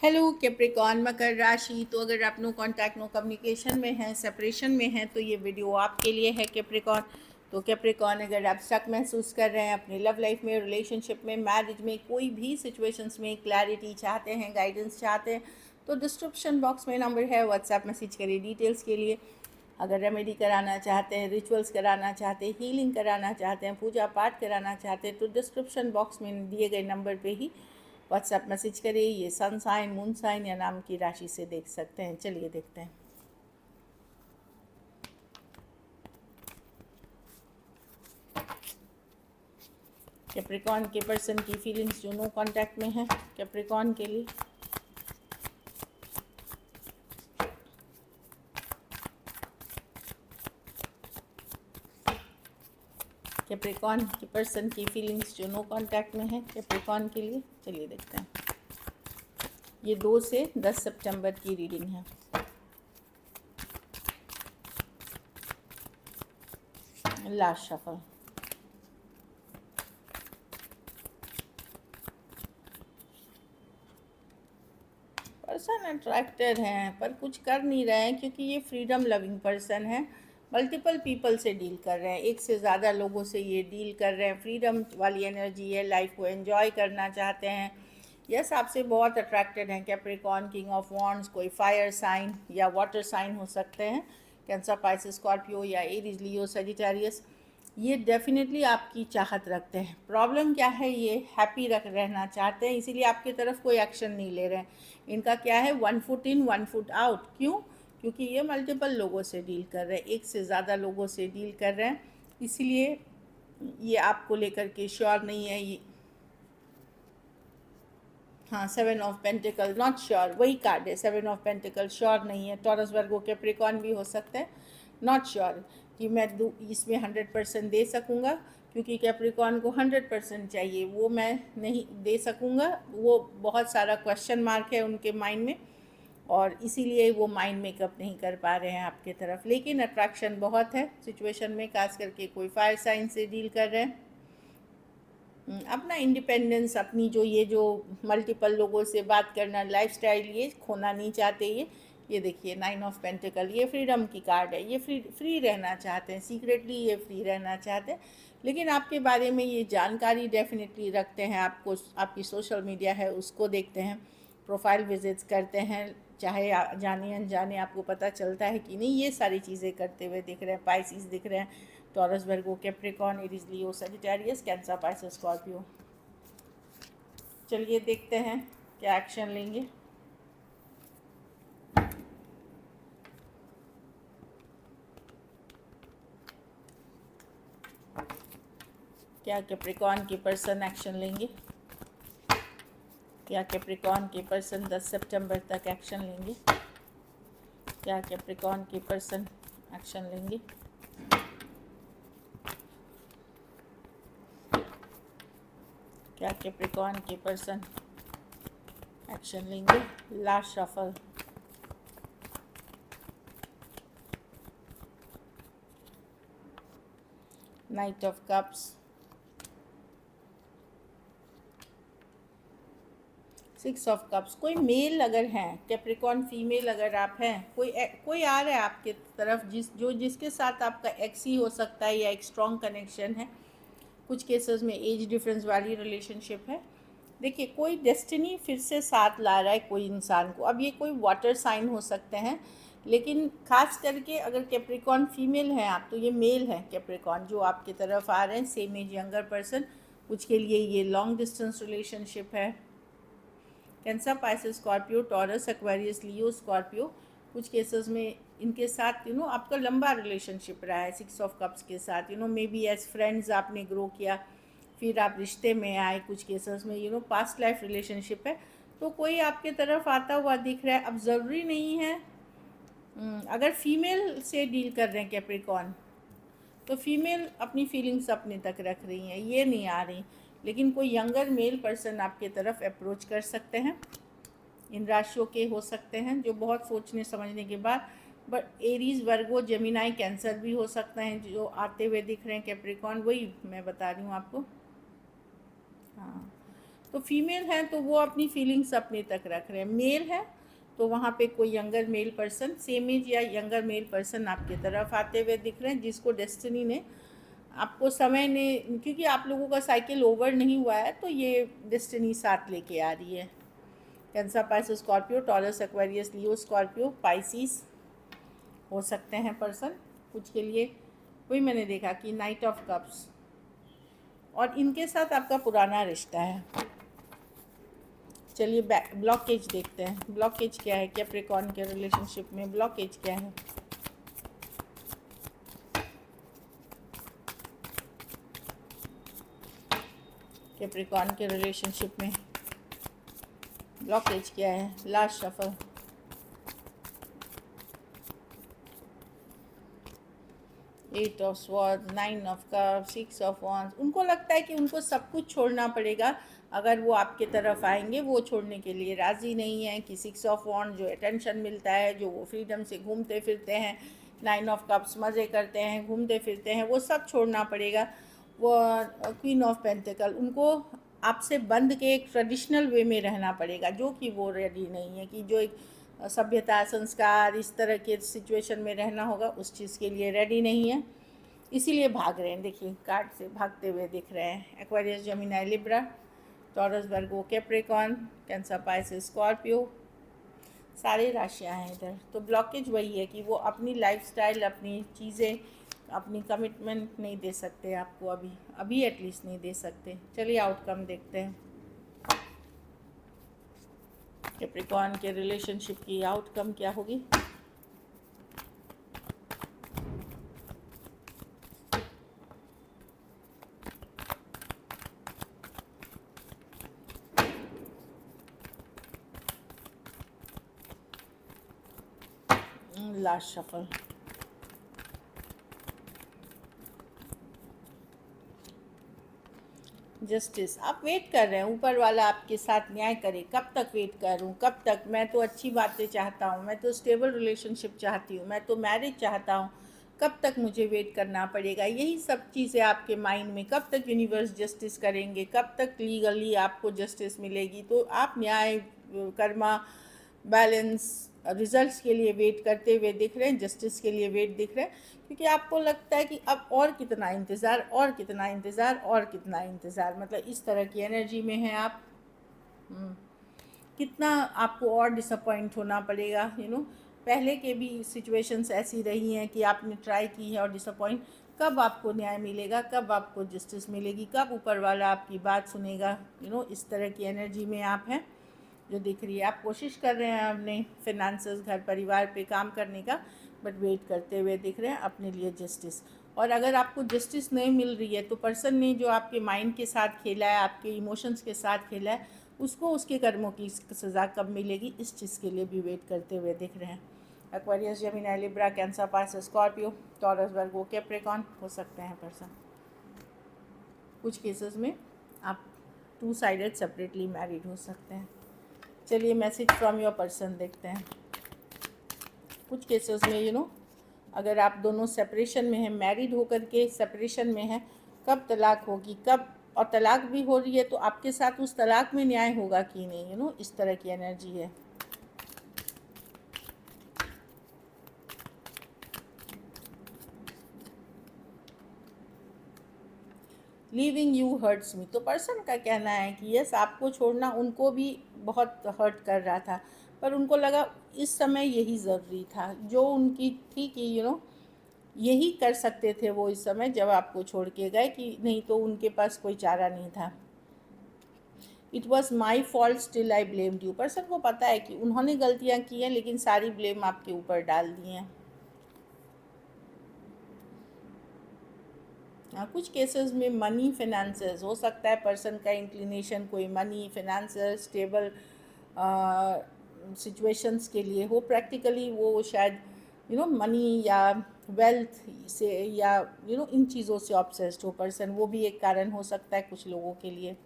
Hello Capricorn मकर राशि। तो अगर आप नो कांटेक्ट नो कम्युनिकेशन में हैं, सेपरेशन में हैं, तो ये वीडियो आपके लिए है कैप्रिकॉर्न। तो कैप्रिकॉर्न, अगर आप स्टक महसूस कर रहे हैं अपनी लव लाइफ में, रिलेशनशिप में, मैरिज में, कोई भी सिचुएशंस में क्लैरिटी चाहते हैं, गाइडेंस चाहते हैं, तो डिस्क्रिप्शन बॉक्स में नंबर है, व्हाट्सएप मैसेज करिए डिटेल्स के लिए। अगर रेमेडी कराना चाहते हैं, रिचुअल्स कराना चाहते हैं, हीलिंग कराना चाहते हैं, पूजा पाठ कराना चाहते हैं, तो डिस्क्रिप्शन बॉक्स में दिए गए नंबर पे ही व्हाट्सएप मैसेज करिए। ये सन साइन, मून साइन या नाम की राशि से देख सकते हैं। चलिए देखते हैं। कैप्रिकॉर्न के पर्सन की फीलिंग्स जो नो कांटेक्ट में है कैप्रिकॉर्न के लिए। कैप्रिकॉर्न की पर्सन की फीलिंग्स जो नो कांटेक्ट में है कैप्रिकॉर्न के लिए। चलिए देखते हैं। ये 2 से 10 सितंबर की रीडिंग है। Last shuffle. पर्सन अट्रैक्टेड हैं पर कुछ कर नहीं रहे हैं, क्योंकि ये फ्रीडम लविंग पर्सन है। मल्टीपल पीपल से डील कर रहे हैं, एक से ज़्यादा लोगों से ये डील कर रहे हैं। फ्रीडम वाली एनर्जी है, लाइफ को एंजॉय करना चाहते हैं। यस, आपसे बहुत अट्रैक्टेड हैं कैप्रिकॉर्न। किंग ऑफ वॉन्ड्स, कोई फायर साइन या वाटर साइन हो सकते हैं, कैंसर, पाइसेस, स्कॉर्पियो या एरीज, लियो, सजिटेरियस। ये डेफिनेटली आपकी चाहत रखते हैं। प्रॉब्लम क्या है, ये हैप्पी रहना चाहते हैं, इसीलिए आपकी तरफ कोई एक्शन नहीं ले रहे हैं। इनका क्या है, 1 फुट इन 1 फुट आउट। क्यों? क्योंकि ये मल्टीपल लोगों से डील कर रहे हैं, एक से ज़्यादा लोगों से डील कर रहे हैं, इसीलिए ये आपको लेकर के श्योर नहीं है। ये हाँ, 7 ऑफ पेंटिकल, नॉट श्योर, वही कार्ड है 7 ऑफ पेंटिकल। श्योर नहीं है। टॉरस, वर्गो, कैप्रिकॉर्न भी हो सकते हैं। नॉट श्योर कि मैं इसमें 100% दे सकूँगा, क्योंकि कैप्रिकॉर्न को 100% चाहिए, वो मैं नहीं दे सकूँगा। वो बहुत सारा क्वेश्चन मार्क है उनके माइंड में, और इसीलिए वो माइंड मेकअप नहीं कर पा रहे हैं आपके तरफ। लेकिन अट्रैक्शन बहुत है सिचुएशन में, खास करके कोई फायर साइन से डील कर रहे हैं। अपना इंडिपेंडेंस, अपनी जो मल्टीपल लोगों से बात करना, लाइफस्टाइल, ये खोना नहीं चाहते। ये देखिए 9 ऑफ पेंटिकल, ये फ्रीडम की कार्ड है। ये फ्री रहना चाहते हैं, सीक्रेटली ये फ्री रहना चाहते हैं। लेकिन आपके बारे में ये जानकारी डेफिनेटली रखते हैं। आपको आपकी सोशल मीडिया है उसको देखते हैं, प्रोफाइल विजिट्स करते हैं, चाहे जाने अनजाने आपको पता चलता है कि नहीं, ये सारी चीज़ें करते हुए दिख रहे हैं। पाइसिस दिख रहे हैं, टॉरस, वर्गो, कैप्रिकॉर्न, एरीज, लियो, सजिटेरियस, कैंसर, पाइसेस, स्कॉर्पियो। चलिए देखते हैं क्या एक्शन लेंगे। क्या कैप्रिकॉर्न के पर्सन एक्शन लेंगे? क्या कैप्रिकॉर्न के पर्सन 10 सितंबर तक एक्शन लेंगे? क्या कैप्रिकॉर्न के पर्सन एक्शन लेंगे? क्या कैप्रिकॉर्न के पर्सन एक्शन लेंगे? Last shuffle. Night of cups, 6 of cups. कोई मेल अगर हैं, कैप्रिकॉर्न फीमेल अगर आप हैं, कोई आ रहा है आपके तरफ, जिसके साथ आपका एक्स ही हो सकता है या एक स्ट्रॉन्ग कनेक्शन है। कुछ केसेस में एज डिफरेंस वाली रिलेशनशिप है। देखिए, कोई डेस्टिनी फिर से साथ ला रहा है कोई इंसान को। अब ये कोई वाटर साइन हो सकते हैं, लेकिन खास करके अगर कैप्रिकॉर्न फीमेल हैं आप, तो ये मेल है कैप्रिकॉर्न जो आपकी तरफ आ रहे हैं, सेम एज यंगर पर्सन। कुछ के लिए ये लॉन्ग डिस्टेंस रिलेशनशिप है। Cancer, Pisces, Scorpio, Taurus, Aquarius, Leo, Scorpio. कुछ केसेस में इनके साथ आपका लंबा रिलेशनशिप रहा है 6 ऑफ कप्स के साथ। मे बी एज फ्रेंड्स आपने ग्रो किया, फिर आप रिश्ते में आए। कुछ केसेस में पास्ट लाइफ रिलेशनशिप है। तो कोई आपके तरफ आता हुआ दिख रहा है। अब ज़रूरी नहीं है, अगर फीमेल से डील कर रहे हैं कैप्रिकॉर्न, तो फीमेल अपनी फीलिंग्स अपने तक रख रही हैं, ये नहीं आ रही। लेकिन कोई यंगर मेल पर्सन आपके तरफ अप्रोच कर सकते हैं। इन राशियों के हो सकते हैं जो बहुत सोचने समझने के बाद, but Aries, Virgo, Gemini, cancer भी हो सकते हैं जो आते हुए दिख रहे हैं कैप्रिकॉर्न। वही मैं बता रही हूँ आपको। हाँ, तो फीमेल हैं तो वो अपनी फीलिंग्स अपने तक रख रहे हैं। मेल है तो वहाँ पे कोई younger male person, same age या यंगर मेल पर्सन आपकी तरफ आते हुए दिख रहे हैं, जिसको डेस्टिनी ने आपको समय ने, क्योंकि आप लोगों का साइकिल ओवर नहीं हुआ है तो ये डेस्टिनी साथ लेके आ रही है। Cancer, Pisces, Scorpio, Taurus, Aquarius, Leo, Scorpio, Pisces हो सकते हैं पर्सन कुछ के लिए। वही मैंने देखा कि नाइट ऑफ कप्स, और इनके साथ आपका पुराना रिश्ता है। चलिए ब्लॉकेज देखते हैं। ब्लॉकेज क्या है कैप्रिकॉर्न के रिलेशनशिप में? ब्लॉकेज क्या है? कैप्रिकॉर्न के रिलेशनशिप में ब्लॉकेज क्या है? Last shuffle, eight of sword, nine of cups, six of wands. उनको लगता है कि उनको सब कुछ छोड़ना पड़ेगा अगर वो आपके तरफ आएंगे। वो छोड़ने के लिए राज़ी नहीं है कि सिक्स ऑफ वॉन्ड जो अटेंशन मिलता है, जो वो फ्रीडम से घूमते फिरते हैं, नाइन ऑफ कप्स मज़े करते हैं, घूमते फिरते हैं, वो सब छोड़ना पड़ेगा। वो क्वीन ऑफ पेंटिकल, उनको आपसे बंध के एक ट्रेडिशनल वे में रहना पड़ेगा, जो कि वो रेडी नहीं है। कि जो एक सभ्यता, संस्कार, इस तरह के सिचुएशन में रहना होगा, उस चीज़ के लिए रेडी नहीं है, इसीलिए भाग रहे हैं। देखिए कार्ड से भागते हुए दिख रहे हैं। Aquarius, Gemini, Libra, taurus, Virgo, Capricorn, cancer, Pisces, Scorpio, सारी राशियां हैं इधर। तो ब्लॉकेज वही है कि वो अपनी लाइफस्टाइल, अपनी चीज़ें, अपनी कमिटमेंट नहीं दे सकते आपको, अभी एटलीस्ट नहीं दे सकते। चलिए आउटकम देखते हैं कैप्रिकॉर्न के रिलेशनशिप की। आउटकम क्या होगी? Last shuffle, justice. आप वेट कर रहे हैं ऊपर वाला आपके साथ न्याय करे। कब तक वेट करूं? कब तक? मैं तो अच्छी बातें चाहता हूं, मैं तो स्टेबल रिलेशनशिप चाहती हूं, मैं तो मैरिज चाहता हूं। कब तक मुझे वेट करना पड़ेगा? यही सब चीज़ें आपके माइंड में। कब तक यूनिवर्स जस्टिस करेंगे? कब तक लीगली आपको जस्टिस मिलेगी? तो आप न्याय, कर्मा, बैलेंस, रिजल्ट्स के लिए वेट करते हुए दिख रहे हैं, जस्टिस के लिए वेट दिख रहे हैं, क्योंकि आपको लगता है कि अब और कितना इंतज़ार, और कितना इंतज़ार, और कितना इंतज़ार, मतलब इस तरह की एनर्जी में हैं आप। कितना आपको और डिसअपॉइंट होना पड़ेगा, पहले के भी सिचुएशंस ऐसी रही हैं कि आपने ट्राई की है और डिसअपॉइंट। कब आपको न्याय मिलेगा? कब आपको जस्टिस मिलेगी? कब ऊपर वाला आपकी बात सुनेगा? इस तरह की एनर्जी में आप हैं जो दिख रही है। आप कोशिश कर रहे हैं अपने फिनेंसेस, घर परिवार पे काम करने का, बट वेट करते हुए दिख रहे हैं अपने लिए जस्टिस। और अगर आपको जस्टिस नहीं मिल रही है तो पर्सन ने जो आपके माइंड के साथ खेला है, आपके इमोशंस के साथ खेला है, उसको उसके कर्मों की सज़ा कब मिलेगी, इस चीज़ के लिए भी वेट करते हुए दिख रहे हैं। Aquarius, Gemini, Libra, Cancer, Pisces, Scorpio, Taurus, Virgo, Capricorn हो सकते हैं पर्सन। कुछ केसेस में आप टू साइडेड सेपरेटली मैरिड हो सकते हैं। चलिए मैसेज फ्रॉम योर पर्सन देखते हैं। कुछ केसेस में अगर आप दोनों सेपरेशन में हैं, मैरिड होकर के सेपरेशन में हैं, कब तलाक होगी, कब, और तलाक भी हो रही है तो आपके साथ उस तलाक में न्याय होगा कि नहीं, इस तरह की एनर्जी है। लीविंग यू हर्ट्स मी, तो पर्सन का कहना है कि यस, आपको छोड़ना उनको भी बहुत हर्ट कर रहा था, पर उनको लगा इस समय यही ज़रूरी था, जो उनकी थी कि यही कर सकते थे वो इस समय जब आपको छोड़ के गए, कि नहीं तो उनके पास कोई चारा नहीं था। It was my fault still I blamed you, person को पता है कि उन्होंने गलतियाँ की हैं, लेकिन सारी ब्लेम आपके ऊपर डाल दी हैं। कुछ केसेस में मनी, फिनेंसेस हो सकता है पर्सन का इंक्लिनेशन कोई मनी, फिनेंसेस, स्टेबल सिचुएशंस के लिए हो। प्रैक्टिकली वो शायद मनी या वेल्थ से या इन चीज़ों से ऑब्सेस्ड हो पर्सन, वो भी एक कारण हो सकता है कुछ लोगों के लिए।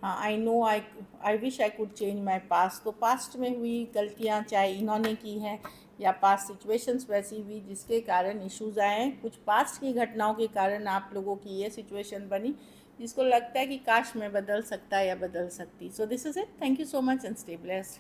हाँ, I know, I wish I could change my past, तो पास्ट में हुई गलतियाँ चाहे इन्होंने की हैं या पास्ट सिचुएशंस वैसी हुई जिसके कारण इश्यूज़ आए हैं, कुछ पास्ट की घटनाओं के कारण आप लोगों की ये सिचुएशन बनी जिसको लगता है कि काश मैं बदल सकता या बदल सकती। So this is it, thank you so much and stay blessed.